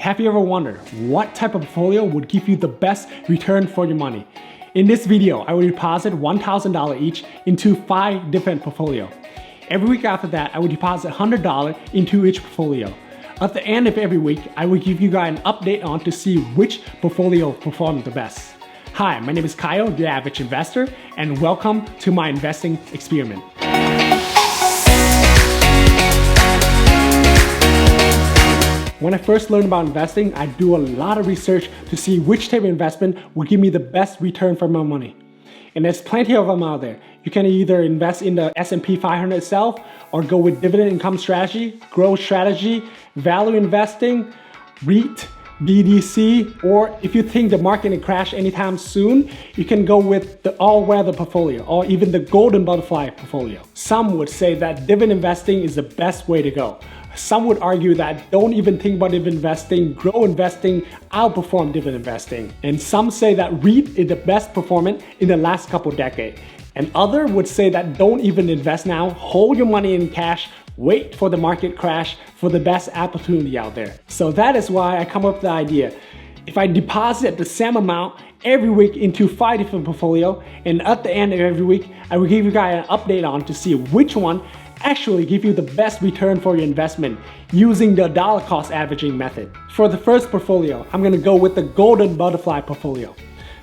Have you ever wondered what type of portfolio would give you the best return for your money? In this video, I will deposit $1,000 each into 5 different portfolios. Every week after that, I will deposit $100 into each portfolio. At the end of every week, I will give you guys an update on to see which portfolio performed the best. Hi, my name is Kyle, the Average Investor, and welcome to my investing experiment. When I first learned about investing, I do a lot of research to see which type of investment will give me the best return for my money. And there's plenty of them out there. You can either invest in the S&P 500 itself or go with dividend income strategy, growth strategy, value investing, REIT, BDC, or if you think the market will crash anytime soon, you can go with the all-weather portfolio or even the golden butterfly portfolio. Some would say that dividend investing is the best way to go. Some would argue that don't even think about dividend investing, grow investing outperform dividend investing. And some say that REIT is the best performance in the last couple decades. And others would say that don't even invest now, hold your money in cash, wait for the market crash for the best opportunity out there. So that is why I come up with the idea. If I deposit the same amount every week into 5 different portfolios, and at the end of every week, I will give you guys an update on to see which one actually give you the best return for your investment using the dollar cost averaging method. For the first portfolio, I'm gonna go with the golden butterfly portfolio.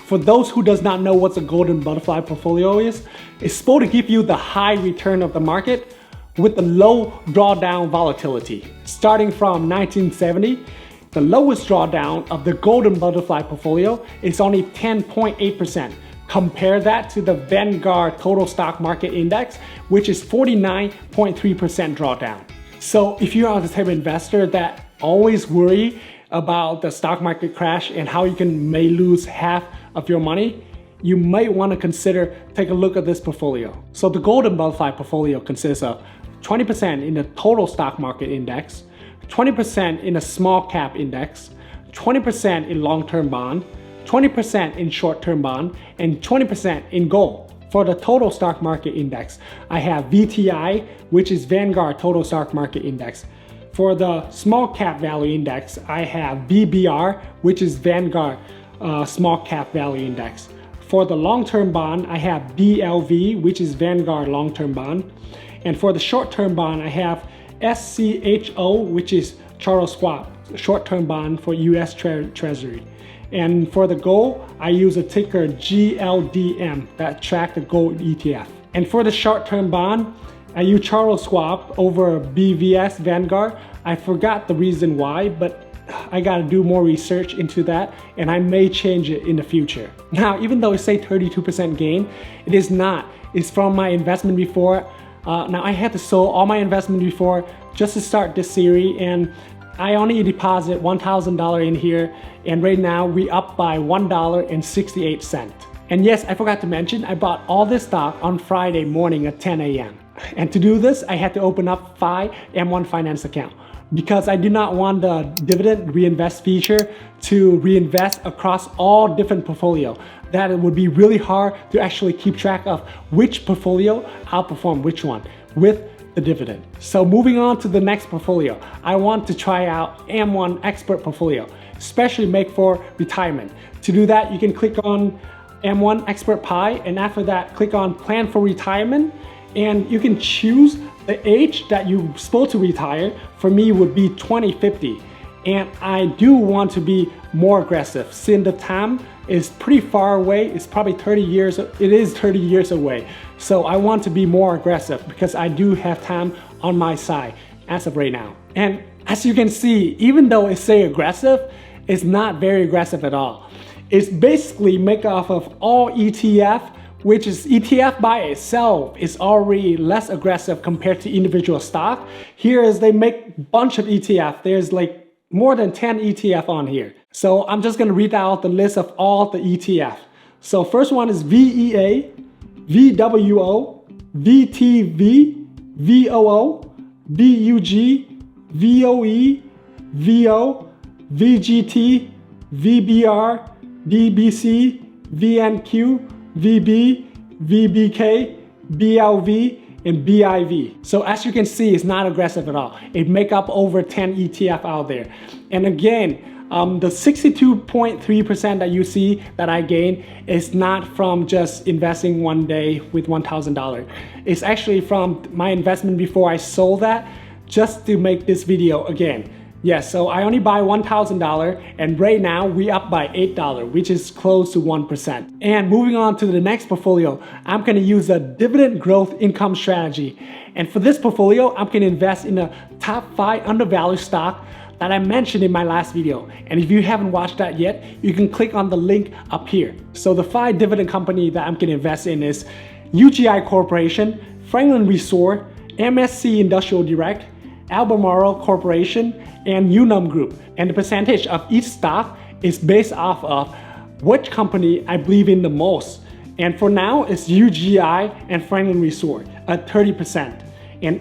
For those who does not know what the golden butterfly portfolio is, it's supposed to give you the high return of the market with the low drawdown volatility. Starting from 1970, the lowest drawdown of the golden butterfly portfolio is only 10.8%. Compare that to the Vanguard Total Stock Market Index, which is 49.3% drawdown. So if you are the type of investor that always worry about the stock market crash and how you may lose half of your money, you might want to consider take a look at this portfolio. So the golden butterfly portfolio consists of 20% in the total stock market index, 20% in a small cap index, 20% in long-term bond, 20% in short-term bond, and 20% in gold. For the total stock market index, I have VTI, which is Vanguard Total Stock Market Index. For the small cap value index, I have VBR, which is Vanguard Small Cap Value Index. For the long-term bond, I have BLV, which is Vanguard Long-Term Bond. And for the short-term bond, I have SCHO, which is Charles Schwab short-term bond for US Treasury. And for the gold, I use a ticker GLDM that track the gold ETF. And for the short-term bond, I use Charles Schwab over BVS Vanguard. I forgot the reason why, but I gotta do more research into that and I may change it in the future. Now, even though it say 32% gain, it is not. It's from my investment before. Now I had to sell all my investment before just to start this series, and I only deposit $1,000 in here, and right now we up by $1.68. And yes, I forgot to mention, I bought all this stock on Friday morning at 10 a.m. And to do this, I had to open up 5 M1 Finance account because I do not want the dividend reinvest feature to reinvest across all different portfolio. That it would be really hard to actually keep track of which portfolio outperform which one with the dividend. So moving on to the next portfolio, I want to try out M1 Expert Portfolio, especially make for retirement. To do that, you can click on M1 Expert Pie, and after that, click on Plan for Retirement, and you can choose the age that you're supposed to retire. For me, would be 2050, and I do want to be more aggressive since the time is pretty far away. It's probably 30 years. It is 30 years away. So I want to be more aggressive because I do have time on my side as of right now. And as you can see, even though it say aggressive, it's not very aggressive at all. It's basically made off of all ETF, which is ETF by itself is already less aggressive compared to individual stock. Here is they make a bunch of ETF. There's like more than 10 ETF on here. So I'm just gonna read out the list of all the ETF. So first one is VEA, VWO, VTV, VOO, VUG, VOE, VO, VGT, VBR, VBC, VNQ, VB, VBK, BLV, and BIV. So as you can see, it's not aggressive at all. It make up over 10 ETF out there. And again, the 62.3% that you see that I gained is not from just investing one day with $1,000. It's actually from my investment before I sold that just to make this video again. Yes, so I only buy $1,000 and right now we up by $8, which is close to 1%. And moving on to the next portfolio, I'm gonna use a dividend growth income strategy. And for this portfolio, I'm gonna invest in a top 5 undervalued stock that I mentioned in my last video. And if you haven't watched that yet, you can click on the link up here. So the 5 dividend company that I'm gonna invest in is UGI Corporation, Franklin Resort, MSC Industrial Direct, Albemarle Corporation, and Unum Group. And the percentage of each stock is based off of which company I believe in the most. And for now, it's UGI and Franklin Resort at 30%. And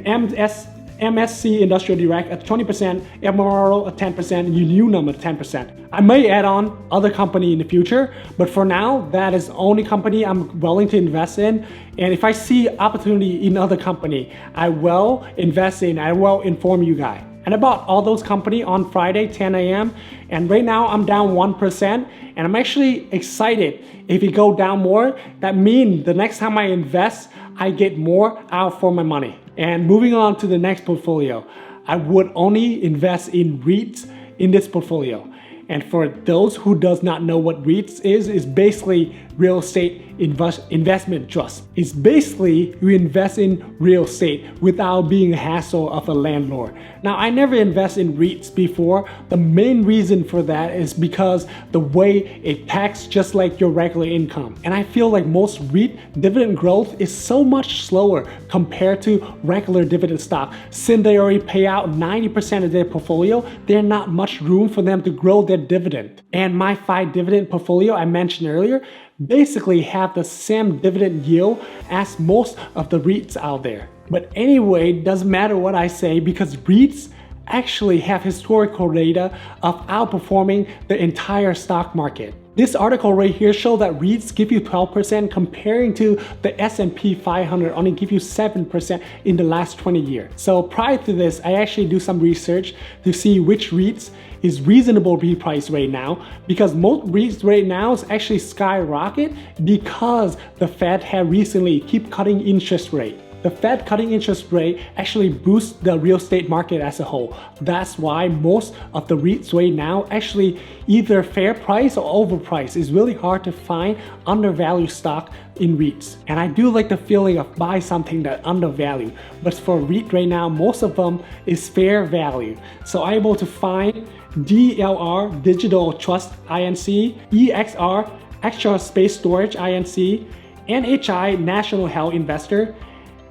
MSC Industrial Direct at 20%, Albemarle at 10%, and Unum at 10%. I may add on other company in the future, but for now, that is the only company I'm willing to invest in. And if I see opportunity in other company, I will invest in, I will inform you guys. And I bought all those company on Friday, 10 a.m. And right now I'm down 1%. And I'm actually excited. If it go down more, that means the next time I invest, I get more out for my money. And moving on to the next portfolio, I would only invest in REITs in this portfolio. And for those who does not know what REITs is basically real estate investment trust. It's basically you invest in real estate without being a hassle of a landlord. Now, I never invest in REITs before. The main reason for that is because the way it tax just like your regular income. And I feel like most REIT dividend growth is so much slower compared to regular dividend stock. Since they already pay out 90% of their portfolio, there's not much room for them to grow their dividend. And my 5 dividend portfolio I mentioned earlier basically have the same dividend yield as most of the REITs out there. But anyway, it doesn't matter what I say because REITs actually have historical data of outperforming the entire stock market. This article right here shows that REITs give you 12% comparing to the S&P 500 only give you 7% in the last 20 years. So prior to this, I actually do some research to see which REITs is reasonable reprice right now because most REITs right now is actually skyrocket because the Fed have recently keep cutting interest rate. The Fed cutting interest rate actually boosts the real estate market as a whole. That's why most of the REITs right now actually either fair price or overpriced. It's really hard to find undervalued stock in REITs. And I do like the feeling of buy something that undervalued. But for REIT right now, most of them is fair value. So I'm able to find DLR Digital Trust INC, EXR Extra Space Storage INC, NHI National Health Investor,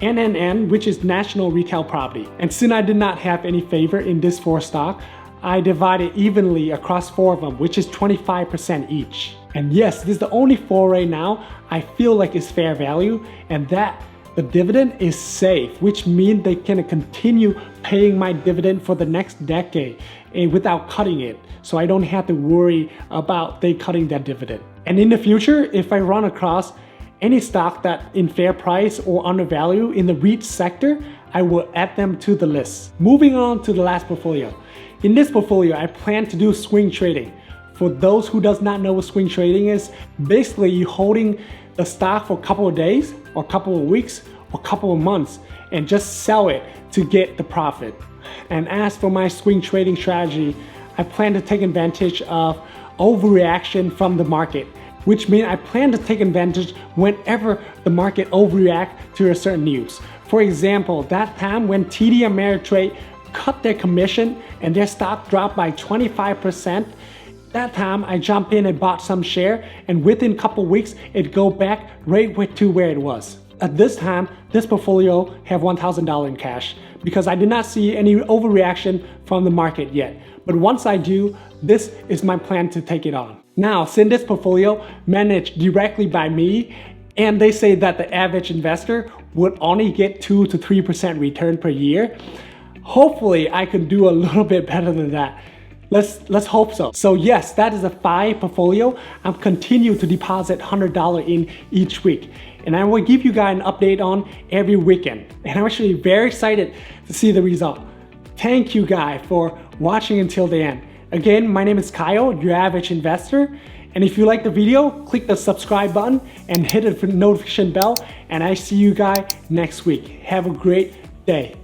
NNN, which is National Retail Property. And since I did not have any favor in this 4 stock, I divided evenly across 4 of them, which is 25% each. And yes, this is the only 4 right now I feel like it's fair value and that the dividend is safe, which means they can continue paying my dividend for the next decade and without cutting it. So I don't have to worry about they cutting that dividend. And in the future, if I run across any stock that in fair price or undervalued in the REIT sector, I will add them to the list. Moving on to the last portfolio. In this portfolio, I plan to do swing trading. For those who does not know what swing trading is, basically you holding the stock for a couple of days or a couple of weeks or a couple of months and just sell it to get the profit. And as for my swing trading strategy, I plan to take advantage of overreaction from the market, which means I plan to take advantage whenever the market overreact to a certain news. For example, that time when TD Ameritrade cut their commission and their stock dropped by 25%, that time I jumped in and bought some share and within a couple weeks it go back right to where it was. At this time, this portfolio have $1,000 in cash because I did not see any overreaction from the market yet. But once I do, this is my plan to take it on. Now, since this portfolio managed directly by me, and they say that the average investor would only get 2 to 3% return per year, hopefully I can do a little bit better than that. Let's hope so. So yes, that is a 5 portfolio. I'm continue to deposit $100 in each week. And I will give you guys an update on every weekend. And I'm actually very excited to see the result. Thank you guys for watching until the end. Again, my name is Kyle, your average investor. And if you like the video, click the subscribe button and hit the notification bell. And I see you guys next week. Have a great day.